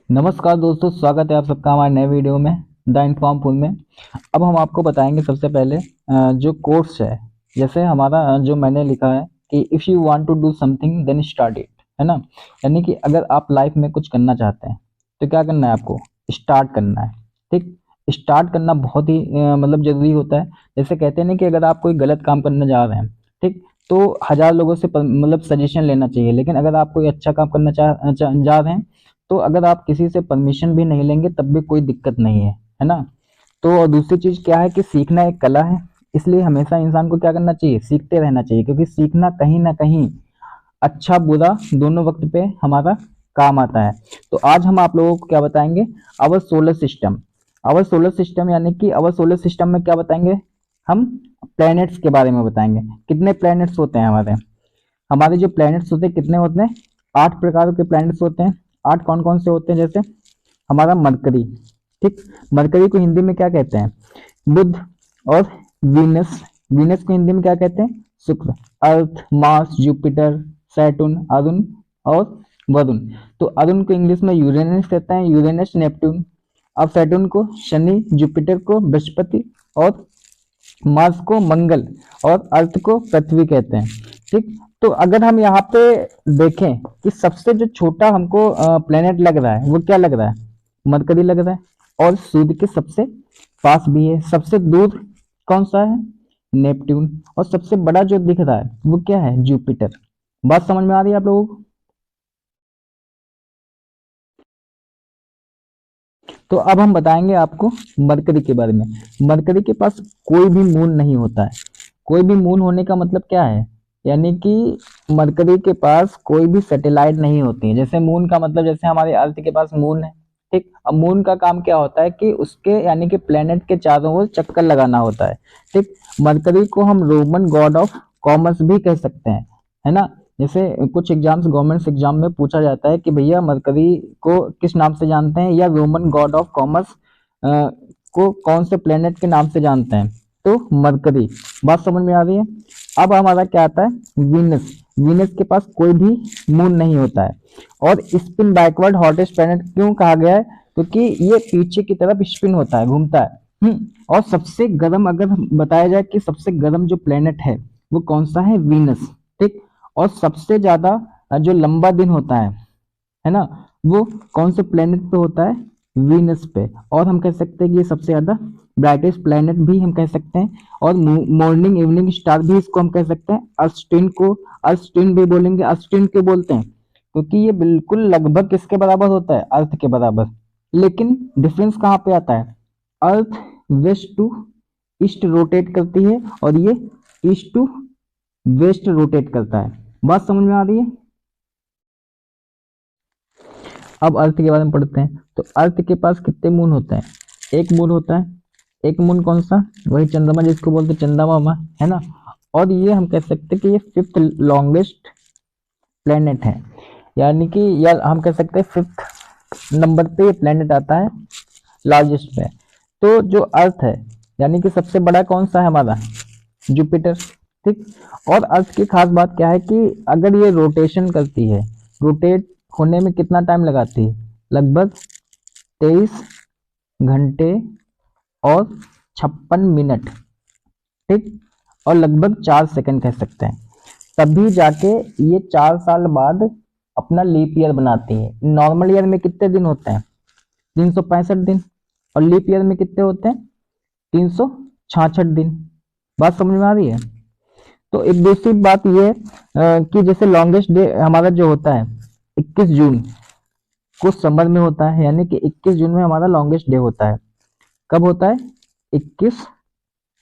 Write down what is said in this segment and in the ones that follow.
नमस्कार दोस्तों, स्वागत है आप सबका हमारे नए वीडियो में द इन्फॉर्म फुल में। अब हम आपको बताएंगे सबसे पहले जो कोर्स है। जैसे हमारा जो मैंने लिखा है कि if you want to do something then start it, है ना। यानी कि अगर आप लाइफ में कुछ करना चाहते हैं तो क्या करना है, आपको स्टार्ट करना है। ठीक, स्टार्ट करना बहुत ही मतलब ज़रूरी होता है। जैसे कहते हैं ना कि अगर आप कोई गलत काम करने जा रहे हैं, ठीक, तो 1000 लोगों से मतलब सजेशन लेना चाहिए, लेकिन अगर आप कोई अच्छा काम करना जा रहे हैं तो अगर आप किसी से परमिशन भी नहीं लेंगे तब भी कोई दिक्कत नहीं है ना। तो और दूसरी चीज क्या है कि सीखना एक कला है, इसलिए हमेशा इंसान को क्या करना चाहिए, सीखते रहना चाहिए, क्योंकि सीखना कहीं ना कहीं अच्छा बुरा दोनों वक्त पे हमारा काम आता है। तो आज हम आप लोगों को क्या बताएंगे, our solar system. Our solar system यानी कि अवर सोलर सिस्टम में क्या बताएंगे, हम प्लैनेट्स के बारे में बताएंगे। कितने प्लैनेट्स होते हैं हमारे हमारे जो प्लैनेट्स होते हैं कितने होते हैं, 8 प्रकार के प्लैनेट्स होते हैं। 8 कौन कौन से होते हैं, जैसे हमारा मरकरी। ठीक, मरकरी को हिंदी में क्या कहते हैं, बुध। और वीनस, वीनस को हिंदी में क्या कहते हैं, शुक्र। अर्थ, मार्स, जुपिटर, सैटर्न, अरुण और वरुण। तो अरुण को इंग्लिश में यूरेनस कहते हैं, यूरेनस नेपट्टून। अब सैटर्न को शनि, जुपिटर को बृहस्पति और मार्स को मंगल और अर्थ को पृथ्वी कहते हैं। ठीक, तो अगर हम यहाँ पे देखें कि सबसे जो छोटा हमको प्लेनेट लग रहा है वो क्या लग रहा है, मरकरी लग रहा है, और सूर्य के सबसे पास भी है। सबसे दूर कौन सा है, नेपट्टून। और सबसे बड़ा जो दिख रहा है वो क्या है, जुपिटर। बात समझ में आ रही है आप लोगों को। तो अब हम बताएंगे आपको मरकरी के बारे में। मरकरी के पास कोई भी मून नहीं होता है। कोई भी मून होने का मतलब क्या है, यानी कि मरकरी के पास कोई भी सैटेलाइट नहीं होती है। जैसे मून का मतलब जैसे हमारे अर्थ के पास मून है। ठीक, अब मून का काम क्या होता है कि उसके यानी कि प्लेनेट के चारों ओर चक्कर लगाना होता है। ठीक, मरकरी को हम रोमन गॉड ऑफ कॉमर्स भी कह सकते हैं, है ना। जैसे कुछ एग्जाम्स, गवर्नमेंट एग्जाम में पूछा जाता है कि भैया मरकरी को किस नाम से जानते हैं, या रोमन गॉड ऑफ कॉमर्स को कौन से प्लेनेट के नाम से जानते हैं, तो मरकरी। बात समझ में आ रही है। अब हमारा क्या आता है, वीनस। वीनस के पास कोई भी मून नहीं होता है। और स्पिन बैकवर्ड हॉटेस्ट प्लेनेट क्यों कहा गया है, क्योंकि ये पीछे की तरफ स्पिन होता है, घूमता है। और सबसे गर्म, अगर बताया जाए कि सबसे गर्म जो प्लेनेट है वो कौन सा है, वीनस। ठीक, और सबसे ज्यादा जो लंबा दिन होता है ना, वो कौन से प्लेनेट पे होता है, वीनस पे। और हम कह सकते हैं कि ये सबसे ज्यादा ब्राइटेस्ट प्लेनेट भी हम कह सकते हैं। और मॉर्निंग इवनिंग स्टार भी इसको हम कह सकते हैं। अर्स्टिन को अर्स्टिन भी बोलेंगे। अर्स्टिन क्यों बोलते हैं, क्योंकि ये बिल्कुल लगभग किसके बराबर होता है, अर्थ के बराबर। लेकिन डिफरेंस कहाँ पे आता है, अर्थ वेस्ट टू ईस्ट रोटेट करती है और ये ईस्ट टू वेस्ट रोटेट करता है। बात समझ में आ रही है। अब अर्थ के बारे में पढ़ते हैं। तो अर्थ के पास कितने मून होते हैं, एक मून होता है। एक मून कौन सा, वही चंद्रमा जिसको बोलते हैं चंदा मामा, है ना। और ये हम कह सकते हैं कि ये 5th लॉन्गेस्ट प्लेनेट है, यानी कि या हम कह सकते हैं 5th नंबर पे ये प्लेनेट आता है लार्जेस्ट में। तो जो अर्थ है यानी कि सबसे बड़ा कौन सा है हमारा, जुपिटर। ठीक, और अर्थ की खास बात क्या है कि अगर ये रोटेशन करती है, रोटेट होने में कितना टाइम लगाती है, लगभग 23 घंटे और 56 मिनट। ठीक, और लगभग 4 सेकंड कह सकते हैं। तभी जाके ये 4 साल बाद अपना लीप ईयर बनाती है। नॉर्मल ईयर में कितने दिन होते हैं, 365 दिन। और लीप ईयर में कितने होते हैं, 366 दिन। बात समझ में आ रही है। तो एक दूसरी बात ये है कि जैसे लॉन्गेस्ट डे हमारा जो होता है 21 जून को समर में होता है, यानी कि 21 जून में हमारा लॉन्गेस्ट डे होता है। कब होता है, 21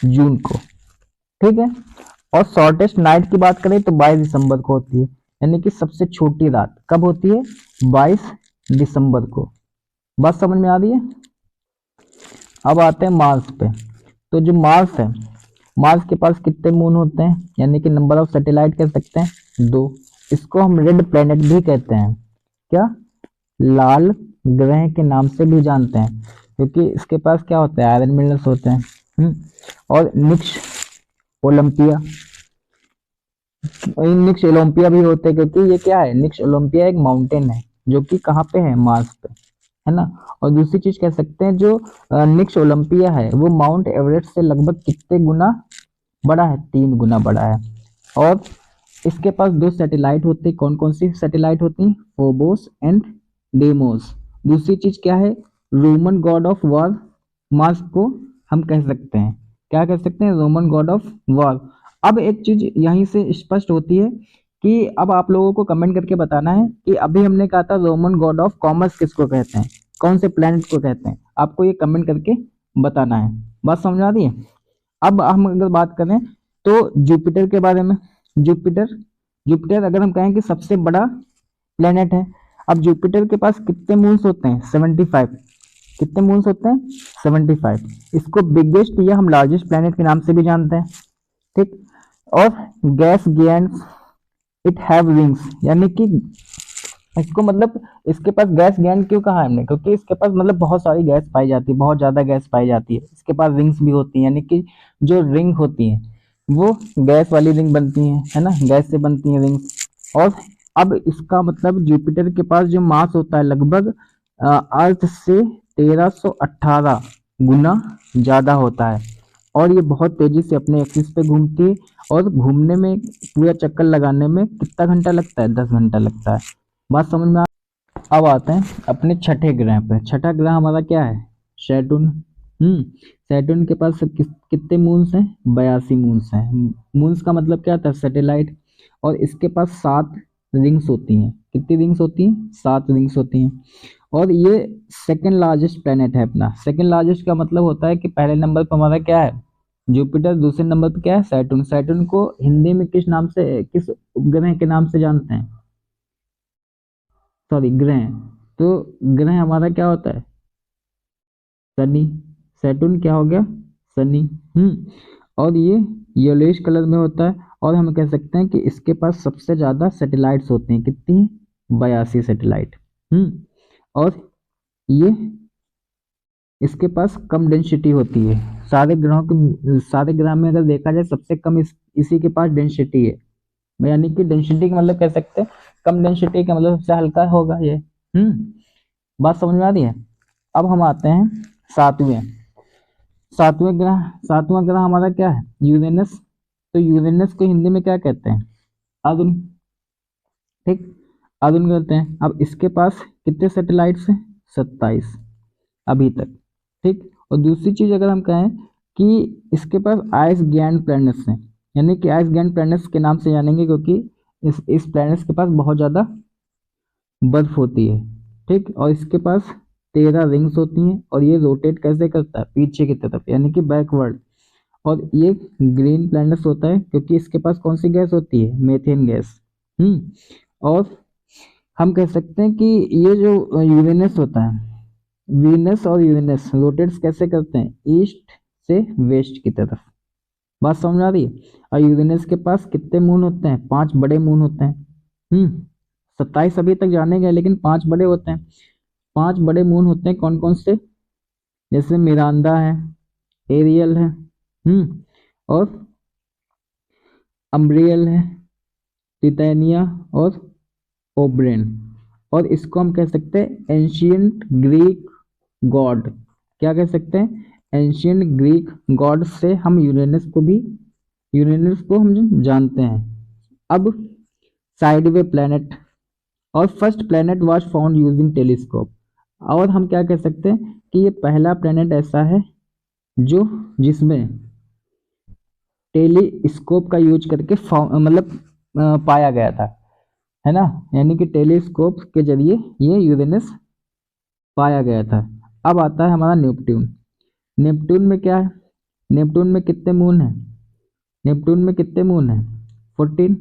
जून को। ठीक है, और शॉर्टेस्ट नाइट की बात करें तो 22 दिसंबर को होती है, यानी कि सबसे छोटी रात कब होती है, 22 दिसंबर को। बात समझ में आ रही है। अब आते हैं मार्स पे। तो जो मार्स है, मार्स के पास कितने मून होते हैं, यानी कि नंबर ऑफ सैटेलाइट कह सकते हैं, 2। इसको हम रेड प्लेनेट भी कहते हैं, क्या, लाल ग्रह के नाम से भी जानते हैं, क्योंकि इसके पास क्या होता है, आयरन मिनरल्स होते हैं। और निक्स ओलंपिया, निक्स ओलंपिया भी होते हैं, क्योंकि ये क्या है, निक्स ओलंपिया एक माउंटेन है जो कि कहाँ पे है, मार्स पे। है ना। और दूसरी चीज कह सकते हैं जो निक्स ओलंपिया है वो माउंट एवरेस्ट से लगभग कितने गुना बड़ा है, 3 गुना बड़ा है। और इसके पास 2 सैटेलाइट होते हैं, कौन कौन सी सैटेलाइट होती हैं, फोबोस एंड डेमोस। दूसरी चीज क्या है, Roman God of war Mars को हम कह सकते हैं, क्या कह सकते हैं, रोमन गॉड ऑफ वॉर। अब एक चीज यहीं से स्पष्ट होती है कि अब आप लोगों को कमेंट करके बताना है कि अभी हमने कहा था रोमन गॉड ऑफ कॉमर्स किसको कहते हैं, कौन से प्लैनेट को कहते हैं, आपको ये कमेंट करके बताना है। बात समझ आ रही है। अब हम अगर बात करें तो जुपिटर के बारे में, जुपिटर जुपिटर अगर हम कहें कि सबसे बड़ा प्लेनेट है। अब जुपिटर के पास कितने मून्स होते हैं, 75। कितने मून्स होते हैं, 75। इसको बिगेस्ट या हम लार्जेस्ट प्लेनेट के नाम से भी जानते हैं, ठीक। और गैस गियंस इट हैव रिंग्स, यानी कि इसको मतलब इसके पास गैस गैंड क्यों कहा हमने, क्योंकि इसके पास मतलब बहुत सारी गैस पाई जाती है, बहुत ज्यादा गैस पाई जाती है। इसके पास रिंग्स भी होती हैं, यानी कि जो रिंग होती है वो गैस वाली रिंग बनती है ना, गैस से बनती है रिंग्स। और अब इसका मतलब जुपिटर के पास जो मास होता है लगभग अर्थ से 1318 गुना ज्यादा होता है। और ये बहुत तेजी से अपने एक्सिस पे घूमती है, और घूमने में पूरा चक्कर लगाने में कितना घंटा लगता है, 10 घंटा लगता है। बात समझ में अब आते हैं अपने छठे ग्रह पे। छठा ग्रह हमारा क्या है, सैटर्न। सैटर्न के पास कितने मून्स हैं, 82 मून्स हैं। मून्स का मतलब क्या था, सैटेलाइट। और इसके पास 7 रिंग्स होती हैं। कितनी रिंग्स होती हैं, 7 रिंग्स होती हैं। और ये सेकंड लार्जेस्ट प्लेनेट है अपना। सेकंड लार्जेस्ट का मतलब होता है कि पहले नंबर पर हमारा क्या है, जुपिटर, दूसरे नंबर पर क्या है, सैटर्न। सैटर्न को हिंदी में किस नाम से, किस उपग्रह के नाम से जानते हैं, सॉरी ग्रह। तो ग्रह हमारा क्या होता है, शनि। सैटर्न क्या हो गया, शनि। और ये येलोइश कलर में होता है। और हम कह सकते हैं कि इसके पास सबसे ज्यादा सैटेलाइट्स होते हैं, कितनी, 82 सैटेलाइट। और ये इसके पास कम डेंसिटी होती है। सारे ग्रह में अगर देखा जाए सबसे कम इसी के पास डेंसिटी है। यानी कि डेंसिटी का मतलब कह सकते हैं, कम डेंसिटी का मतलब सबसे हल्का होगा ये। बात समझ में आ रही है। अब हम आते हैं सातवें सातवें ग्रह। सातवां ग्रह हमारा क्या है, यूरेनस। तो यूरेनस को हिंदी में क्या कहते हैं, अरुण, ठीक, अरुण कहते हैं। अब इसके पास कितने सैटेलाइट्स हैं, 27 अभी तक, ठीक। और दूसरी चीज अगर हम कहें कि इसके पास आइस गैंड प्लैनेट्स हैं, यानी कि आइस गैंड प्लैनेट्स के नाम से जानेंगे क्योंकि इस प्लैनेट्स के पास बहुत ज्यादा बर्फ होती है, ठीक। और इसके पास 13 रिंग्स होती हैं। और ये रोटेट कैसे करता है, पीछे की तरफ, यानी कि बैकवर्ड। और ये ग्रीन प्लैनेट्स होता है क्योंकि इसके पास कौन सी गैस होती है, मेथेन गैस। और हम कह सकते हैं कि ये जो यूरेनस होता है, वीनस और यूरेनस रोटेट्स कैसे करते हैं, ईस्ट से वेस्ट की तरफ। बात समझ आ रही है। और यूरेनस के पास कितने मून होते हैं, 5 बड़े मून होते हैं। 27 अभी तक जाने गए, लेकिन 5 बड़े होते हैं। 5 बड़े मून होते हैं, कौन कौन से, जैसे मिरांडा है, एरियल है, और अम्ब्रियल है, टिटैनिया और ओब्रेन। और इसको हम कह सकते हैं एंशियंट ग्रीक गॉड। क्या कह सकते हैं, एंशियंट ग्रीक गॉड से हम यूरेनस को हम जानते हैं। अब साइडवे प्लैनेट। और first planet was found using telescope. और हम क्या कह सकते हैं कि ये पहला प्लैनेट ऐसा है जो जिसमें टेलीस्कोप का यूज करके मतलब पाया गया था, है ना। यानी कि टेलीस्कोप के जरिए ये यूरेनस पाया गया था। अब आता है हमारा नेपट्टून। नेपट्टून में क्या है, नेपट्टून में कितने मून है, नेपट्टून में कितने मून है, 14।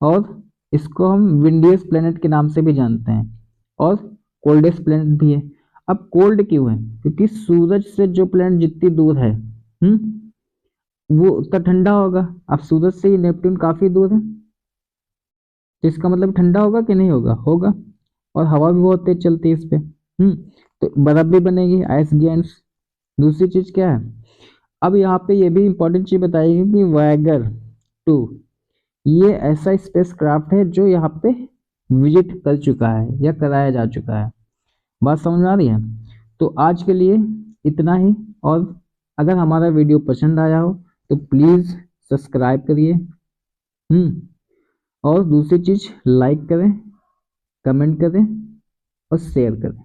और इसको हम विंडीज प्लेनेट के नाम से भी जानते हैं, और कोल्डेस्ट प्लेनेट भी है। अब कोल्ड क्यों है, क्योंकि सूरज से जो प्लेनेट जितनी दूर है, वो उतना ठंडा होगा। अब सूरज से ये नेपट्टून काफी दूर है, तो इसका मतलब ठंडा होगा कि नहीं होगा, होगा। और हवा भी बहुत तेज चलती है इस पे। तो बर्फ भी बनेगी, आइस गियर्स। दूसरी चीज क्या है, अब यहाँ पे ये भी इंपॉर्टेंट चीज बताइए कि वैगर 2 ये ऐसा स्पेस क्राफ्ट है जो यहाँ पे विजिट कर चुका है या कराया जा चुका है। बात समझ में आ रही है? तो आज के लिए इतना ही, और अगर हमारा वीडियो पसंद आया हो तो प्लीज़ सब्सक्राइब करिए। और दूसरी चीज़, लाइक करें, कमेंट करें और शेयर करें।